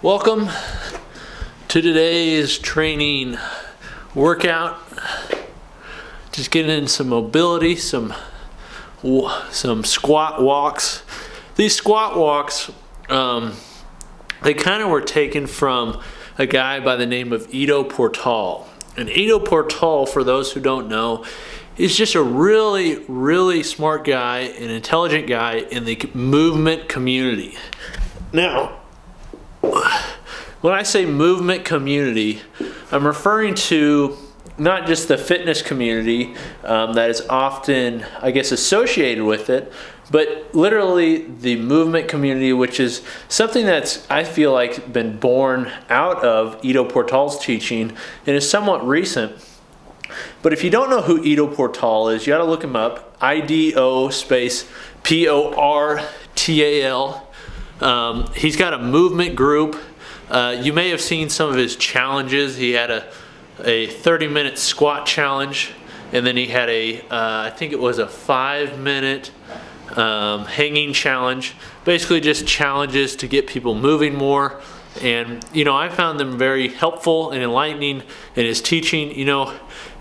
Welcome to today's training workout. Just getting in some mobility, some squat walks. These squat walks, they kind of were taken from a guy by the name of Ido Portal. And Ido Portal, for those who don't know, is just a really smart guy, an intelligent guy in the movement community. Now, when I say movement community, I'm referring to not just the fitness community that is often, I guess, associated with it, but literally the movement community, which is something that's, I feel like, been born out of Ido Portal's teaching and is somewhat recent. But if you don't know who Ido Portal is, you gotta look him up. IDO space P-O-R-T-A-L. He's got a movement group. You may have seen some of his challenges. He had a 30-minute squat challenge, and then he had I think it was a 5-minute hanging challenge. Basically just challenges to get people moving more. And you know, I found them very helpful and enlightening in his teaching. You know,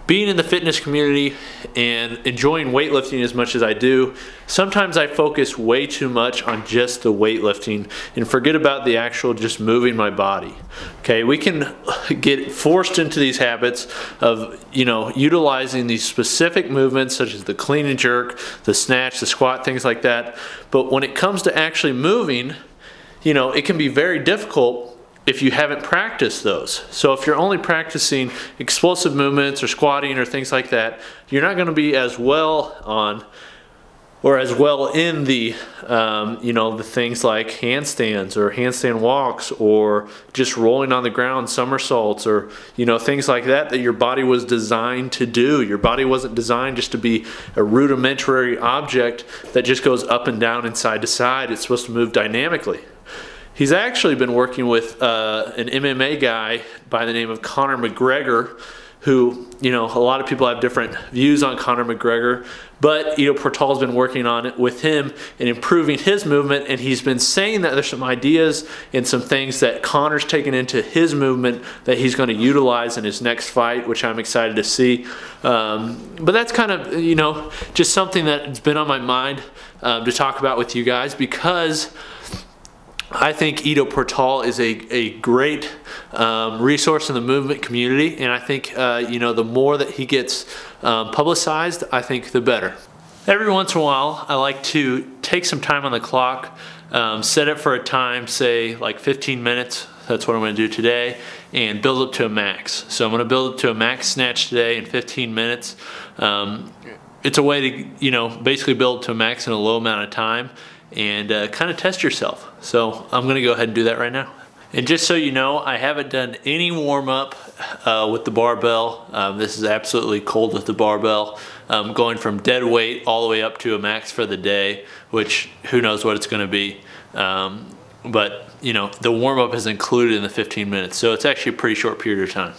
being in the fitness community and enjoying weightlifting as much as I do, sometimes I focus way too much on just the weightlifting and forget about the actual just moving my body. Okay, we can get forced into these habits of, you know, utilizing these specific movements such as the clean and jerk, the snatch, the squat, things like that. But when it comes to actually moving, you know, it can be very difficult if you haven't practiced those. So if you're only practicing explosive movements or squatting or things like that, you're not going to be as well on or as well in the, you know, the things like handstands or handstand walks or just rolling on the ground, somersaults, or, you know, things like that that your body was designed to do. Your body wasn't designed just to be a rudimentary object that just goes up and down and side to side. It's supposed to move dynamically. He's actually been working with an MMA guy by the name of Conor McGregor, who, you know, a lot of people have different views on Conor McGregor, but Ido Portal's been working on it with him and improving his movement, and he's been saying that there's some ideas and some things that Conor's taken into his movement that he's going to utilize in his next fight, which I'm excited to see. But that's kind of, you know, just something that's been on my mind to talk about with you guys, because I think Ido Portal is a great resource in the movement community, and I think you know, the more that he gets publicized, I think the better. Every once in a while, I like to take some time on the clock, set it for a time, say like 15 minutes. That's what I'm going to do today, and build up to a max. So I'm going to build up to a max snatch today in 15 minutes. It's a way to, you know, basically build to a max in a low amount of time and kind of test yourself. So I'm going to go ahead and do that right now. And just so you know, I haven't done any warm-up with the barbell. This is absolutely cold with the barbell. Going from dead weight all the way up to a max for the day, which who knows what it's going to be. But you know, the warm-up is included in the 15 minutes, so it's actually a pretty short period of time.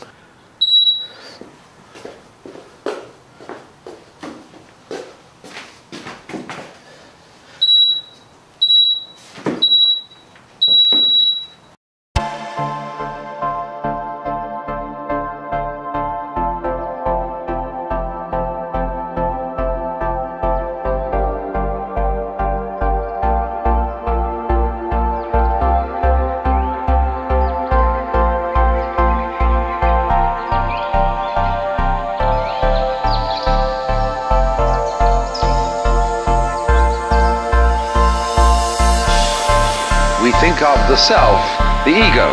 Think of the self, the ego,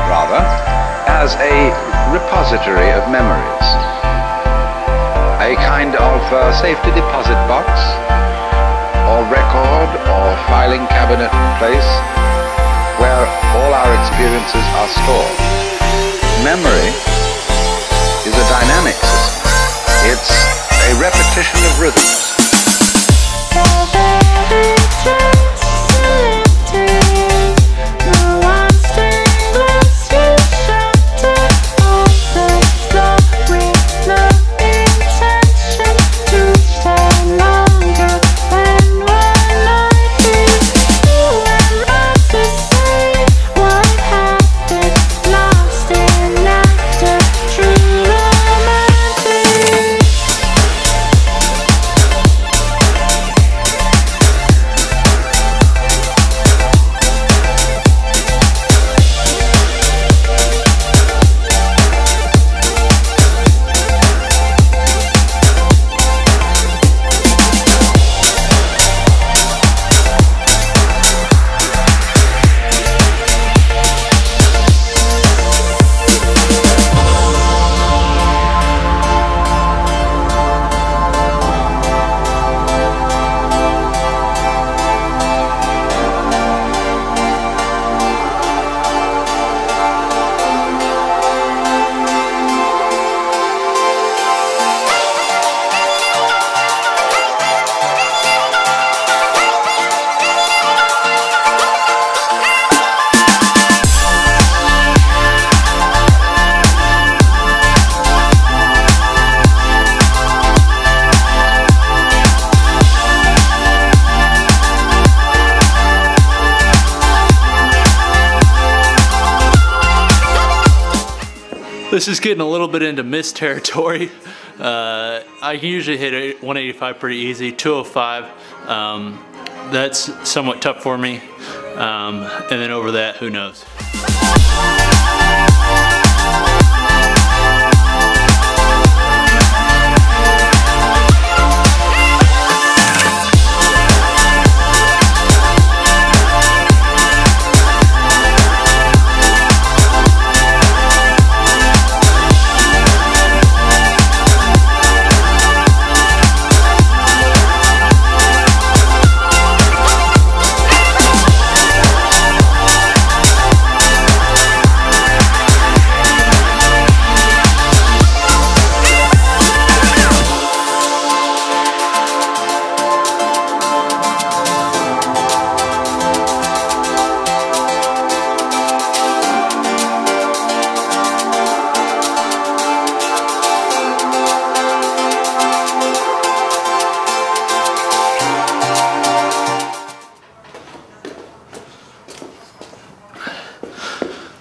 rather, as a repository of memories. A kind of safety deposit box, or record, or filing cabinet place, where all our experiences are stored. Memory is a dynamic system. It's a repetition of rhythms. What happened? This is getting a little bit into miss territory. I can usually hit 185 pretty easy. 205, that's somewhat tough for me. And then over that, who knows?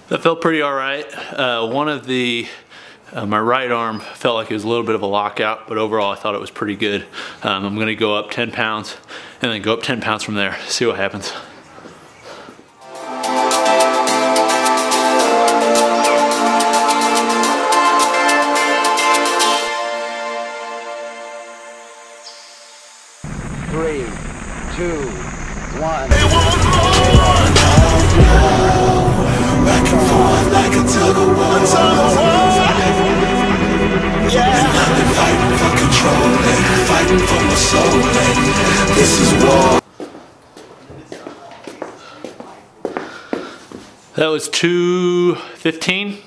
That felt pretty all right. One of the, my right arm felt like it was a little bit of a lockout, but overall I thought it was pretty good. I'm gonna go up 10 pounds and then go up 10 pounds from there, see what happens. Three, two, one. Back and forth like a tug of war. Yeah. And I've been fighting for control and fighting for my soul, and this is war. That was 215.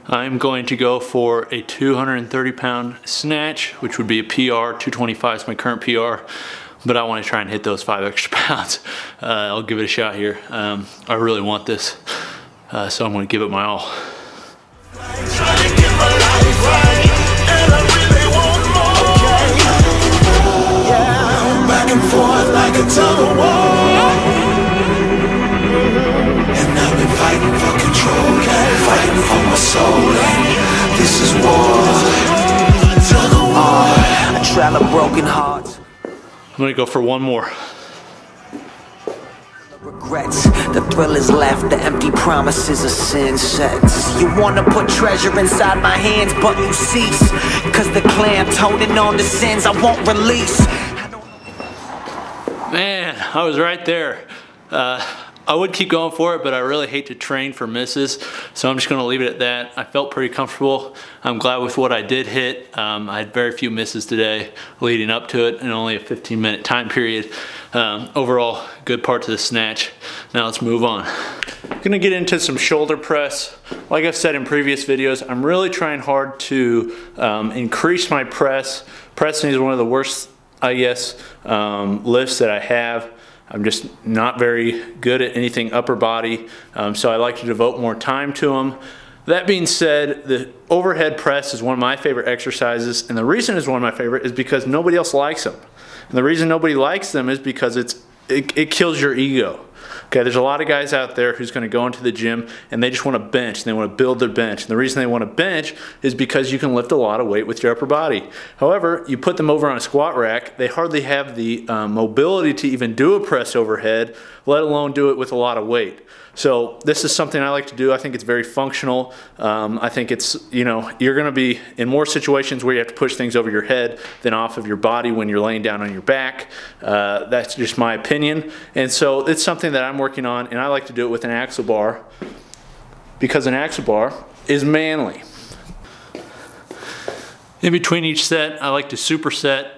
I'm going to go for a 230-pound snatch, which would be a PR. 225 is my current PR, but I want to try and hit those 5 extra pounds. I'll give it a shot here. I really want this. So I'm going to give it my all. Back and forth like a tug of war. And I've been fighting for control, fighting for my soul, and this is war. Tug of war. A trail of broken hearts. I'm going to go for one more. Regrets, the thrill is left, the empty promises of sin sets. You wanna put treasure inside my hands, but you cease, cause the clamp's holding on to sins I won't release. Man, I was right there. I would keep going for it, but I really hate to train for misses, so I'm just going to leave it at that. I felt pretty comfortable. I'm glad with what I did hit. I had very few misses today leading up to it, and only a 15-minute time period. Overall, good part to the snatch. Now let's move on. I'm going to get into some shoulder press. Like I've said in previous videos, I'm really trying hard to increase my press. Pressing is one of the worst, I guess, lifts that I have. I'm just not very good at anything upper body, so I like to devote more time to them. That being said, the overhead press is one of my favorite exercises, and the reason it's one of my favorite is because nobody else likes them. And the reason nobody likes them is because it kills your ego. Okay, there's a lot of guys out there who's going to go into the gym and they just want to bench and they want to build their bench. And the reason they want to bench is because you can lift a lot of weight with your upper body. However, you put them over on a squat rack, they hardly have the mobility to even do a press overhead, let alone do it with a lot of weight. So this is something I like to do. I think it's very functional. I think it's, you know, you're going to be in more situations where you have to push things over your head than off of your body when you're laying down on your back. That's just my opinion. And so it's something that I'm working on, and I like to do it with an axle bar because an axle bar is manly. In between each set, I like to superset,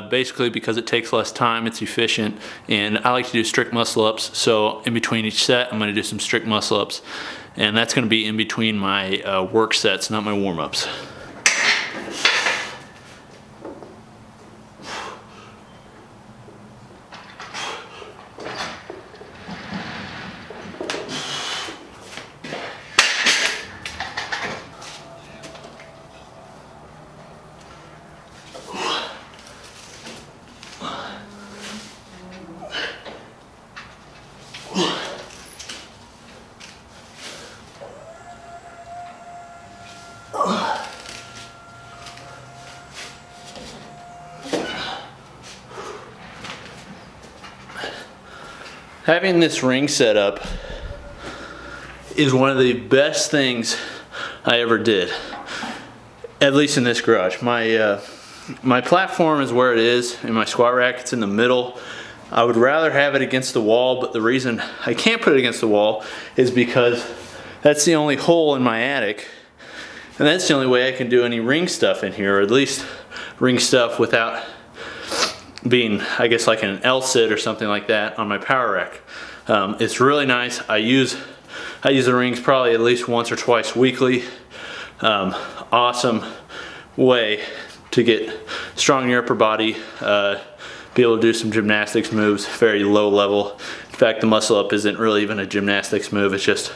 basically because it takes less time, it's efficient, and I like to do strict muscle ups. So in between each set, I'm going to do some strict muscle ups, and that's going to be in between my work sets, not my warm-ups. Having this ring set up is one of the best things I ever did, at least in this garage. My platform is where it is, and my squat rack, it's in the middle. I would rather have it against the wall, but the reason I can't put it against the wall is because that's the only hole in my attic, and that's the only way I can do any ring stuff in here, or at least ring stuff without being, I guess, like an L-sit or something like that on my power rack. It's really nice. I use the rings probably at least once or twice weekly. Awesome way to get strong in your upper body, be able to do some gymnastics moves, very low level. In fact, the muscle up isn't really even a gymnastics move. It's just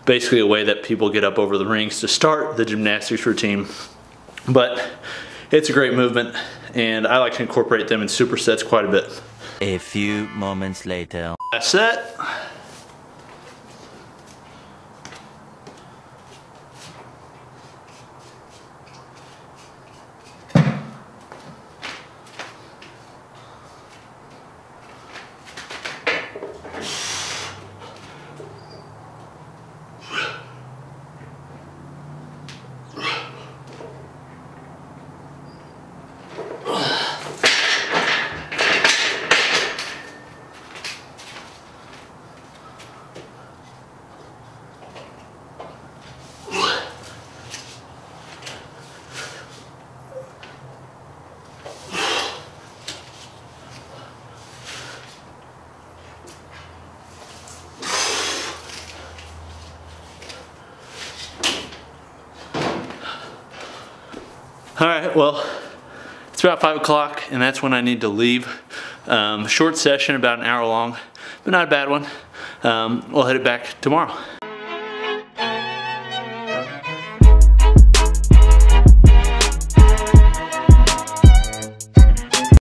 basically a way that people get up over the rings to start the gymnastics routine. But it's a great movement, and I like to incorporate them in supersets quite a bit. A few moments later. Last set. All right, well, it's about 5 o'clock, and that's when I need to leave. Short session, about an hour long, but not a bad one. We'll head it back tomorrow.